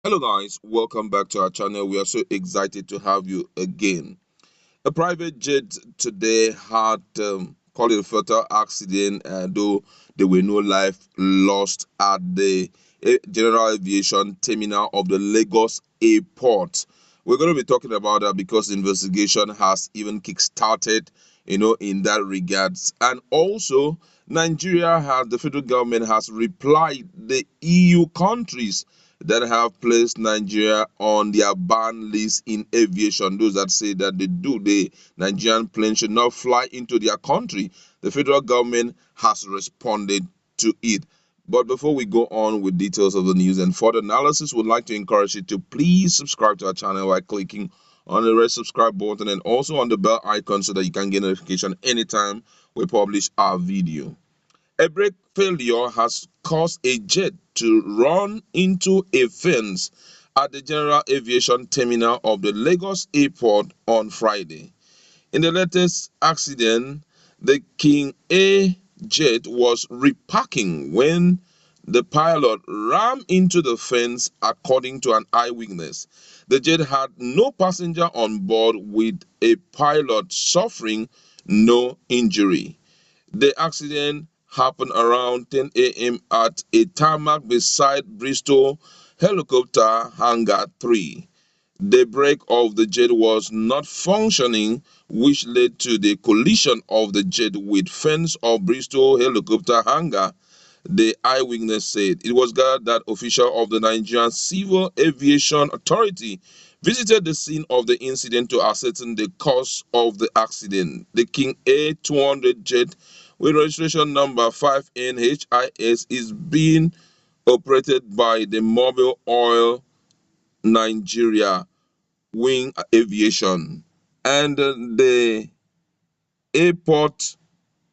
Hello guys, welcome back to our channel. We are so excited to have you again. A private jet today had call it a fatal accident, though there were no life lost at the general aviation terminal of the Lagos airport. We're going to be talking about that because the investigation has even kick-started, in that regards. And also, the federal government has replied the EU countries that have placed Nigeria on their ban list in aviation. Those that say that the Nigerian plane should not fly into their country. The federal government has responded to it. But before we go on with details of the news and further analysis, we'd like to encourage you to please subscribe to our channel by clicking on the red subscribe button and also on the bell icon so that you can get notification anytime we publish our video. A brake failure has caused a jet to run into a fence at the General Aviation Terminal of the Lagos Airport on Friday. In the latest accident, the King A jet was repacking when the pilot rammed into the fence, according to an eyewitness. The jet had no passenger on board, with a pilot suffering no injury. The accident happened around 10 a.m. at a tarmac beside Bristol Helicopter Hangar 3. The brake of the jet was not functioning, which led to the collision of the jet with fence of Bristol Helicopter Hangar, the eyewitness said. It was gathered that officials of the Nigerian Civil Aviation Authority visited the scene of the incident to ascertain the cause of the accident. The King A200 jet with registration number 5NHIS is being operated by the Mobile Oil Nigeria Wing Aviation, and the Airport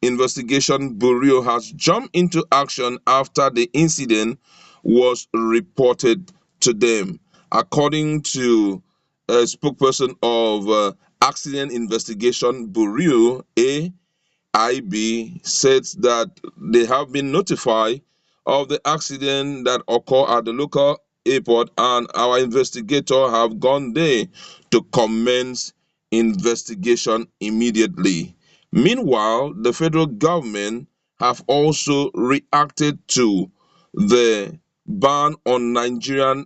Investigation Bureau has jumped into action after the incident was reported to them. According to a spokesperson of Accident Investigation Bureau, AIB, says that they have been notified of the accident that occurred at the local airport, and our investigators have gone there to commence investigation immediately. Meanwhile, the federal government have also reacted to the ban on Nigerian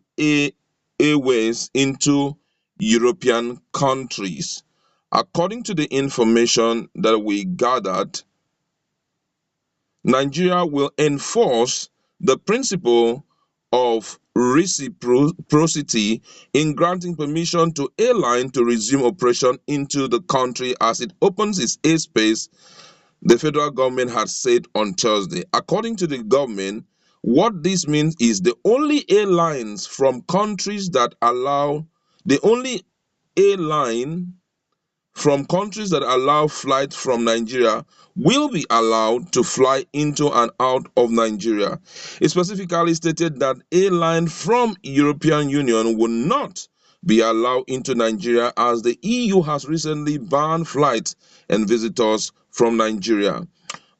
airways into European countries. According to the information that we gathered, Nigeria will enforce the principle of reciprocity in granting permission to airline to resume operation into the country as it opens its airspace, the federal government had said on Thursday. According to the government, what this means is the only airline from countries that allow flights from Nigeria will be allowed to fly into and out of Nigeria. It specifically stated that airlines from European Union will not be allowed into Nigeria, as the EU has recently banned flights and visitors from Nigeria.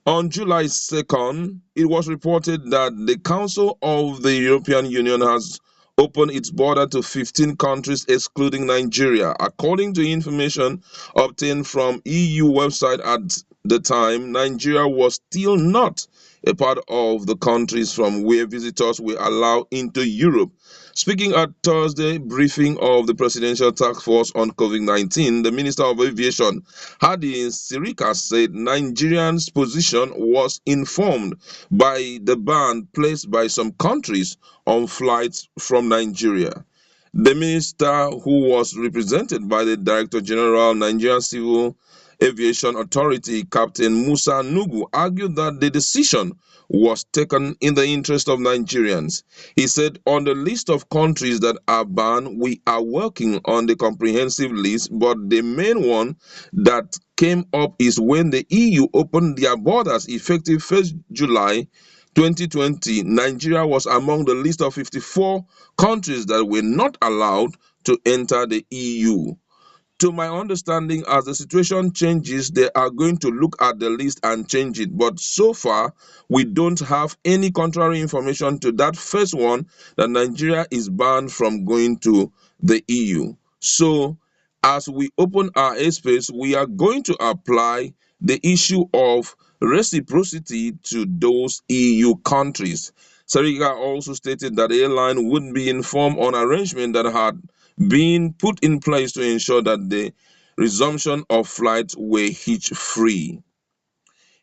On July 2nd, it was reported that the Council of the European Union has opened its border to 15 countries excluding Nigeria. According to information obtained from EU website at the time, Nigeria was still not a part of the countries from where visitors were allowed into Europe. Speaking at Thursday briefing of the Presidential Task Force on COVID-19, the Minister of Aviation, Hadi Sirika, said Nigeria's position was informed by the ban placed by some countries on flights from Nigeria. The minister, who was represented by the Director General Nigerian Civil Aviation Authority, Captain Musa Nugu, argued that the decision was taken in the interest of Nigerians. He said, on the list of countries that are banned, we are working on the comprehensive list, but the main one that came up is when the EU opened their borders effective 1st July 2020. Nigeria was among the list of 54 countries that were not allowed to enter the EU. To my understanding, as the situation changes, they are going to look at the list and change it. But so far, we don't have any contrary information to that first one, that Nigeria is banned from going to the EU. So, as we open our airspace, we are going to apply the issue of reciprocity to those EU countries. Sarika also stated that the airline would be informed on arrangement that had been put in place to ensure that the resumption of flights were hitch-free.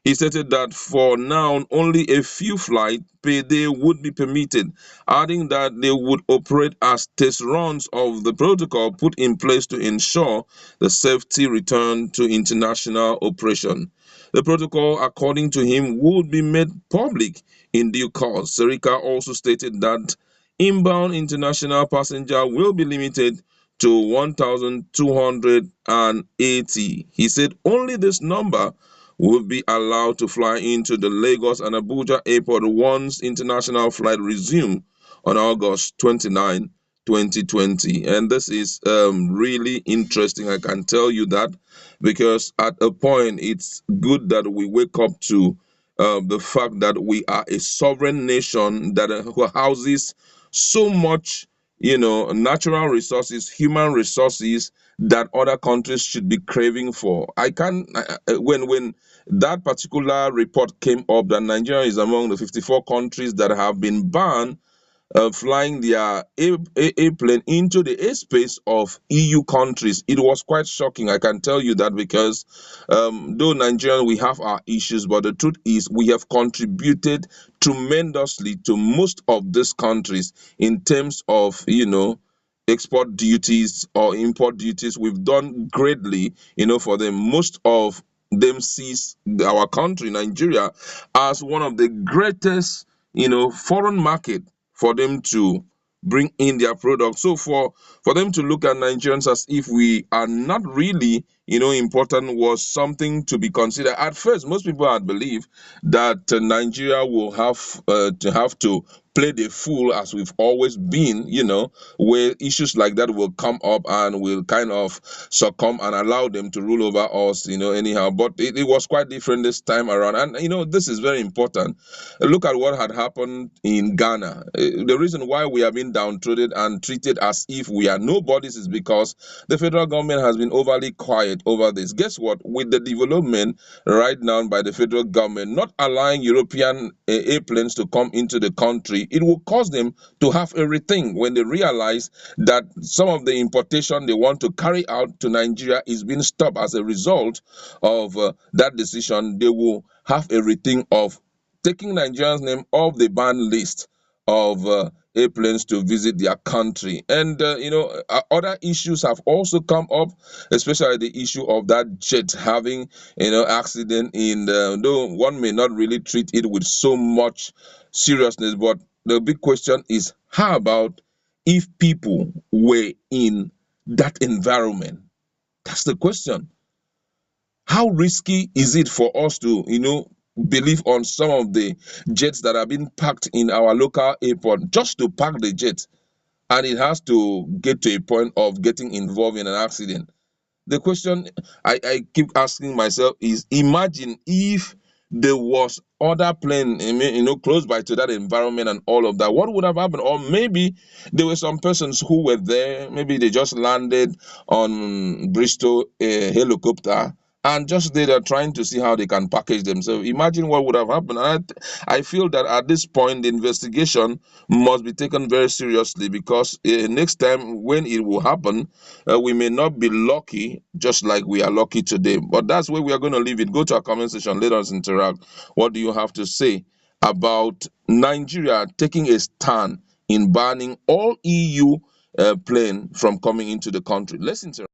He stated that for now, only a few flights per day would be permitted, adding that they would operate as test runs of the protocol put in place to ensure the safety return to international operation. The protocol, according to him, would be made public in due course. Serika also stated that inbound international passenger will be limited to 1,280. He said only this number will be allowed to fly into the Lagos and Abuja airport once international flight resume on August 29, 2020. And this is really interesting. I can tell you that, because at a point it's good that we wake up to the fact that we are a sovereign nation that houses so much, natural resources, human resources that other countries should be craving for. I can when that particular report came up that Nigeria is among the 54 countries that have been banned flying their airplane into the airspace of EU countries. It was quite shocking, I can tell you that, because though Nigerian, we have our issues, but the truth is we have contributed tremendously to most of these countries in terms of, export duties or import duties. We've done greatly, for them. Most of them sees our country, Nigeria, as one of the greatest, foreign market for them to bring in their products. So for them to look at Nigerians as if we are not really, important, was something to be considered. At first, most people had believed that Nigeria will have to play the fool, as we've always been, where issues like that will come up and will kind of succumb and allow them to rule over us, anyhow. But it was quite different this time around. And, this is very important. Look at what had happened in Ghana. The reason why we have been downtrodden and treated as if we are nobodies is because the federal government has been overly quiet over this. Guess what? With the development right now by the federal government not allowing European airplanes to come into the country, it will cause them to have a rethink when they realize that some of the importation they want to carry out to Nigeria is being stopped as a result of that decision. They will have a rethink of taking Nigeria's name off the ban list of airplanes to visit their country. And, other issues have also come up, especially the issue of that jet having, accident in though one may not really treat it with so much seriousness, but the big question is, how about if people were in that environment? That's the question. How risky is it for us to, believe on some of the jets that are being parked in our local airport, just to park the jet, and it has to get to a point of getting involved in an accident? The question I keep asking myself is, imagine if there was other plane, close by to that environment and all of that, what would have happened? Or maybe there were some persons who were there, maybe they just landed on Bristol helicopter, and just they are trying to see how they can package themselves. Imagine what would have happened. And I feel that at this point, the investigation must be taken very seriously, because next time when it will happen, we may not be lucky just like we are lucky today. But that's where we are going to leave it. Go to our comment section, let us interact. What do you have to say about Nigeria taking a stand in banning all EU plane from coming into the country? Let's interact.